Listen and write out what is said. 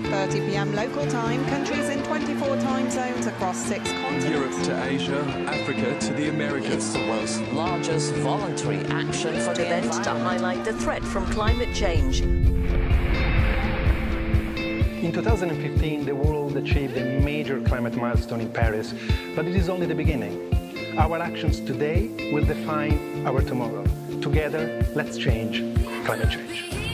7:30 p.m. local time, countries in 24 time zones across 6 continents. Europe to Asia, Africa to the Americas. It's the world's largest voluntary action for the event to highlight the threat from climate change. In 2015, the world achieved a major climate milestone in Paris, but it is only the beginning. Our actions today will define our tomorrow. Together, let's change climate change.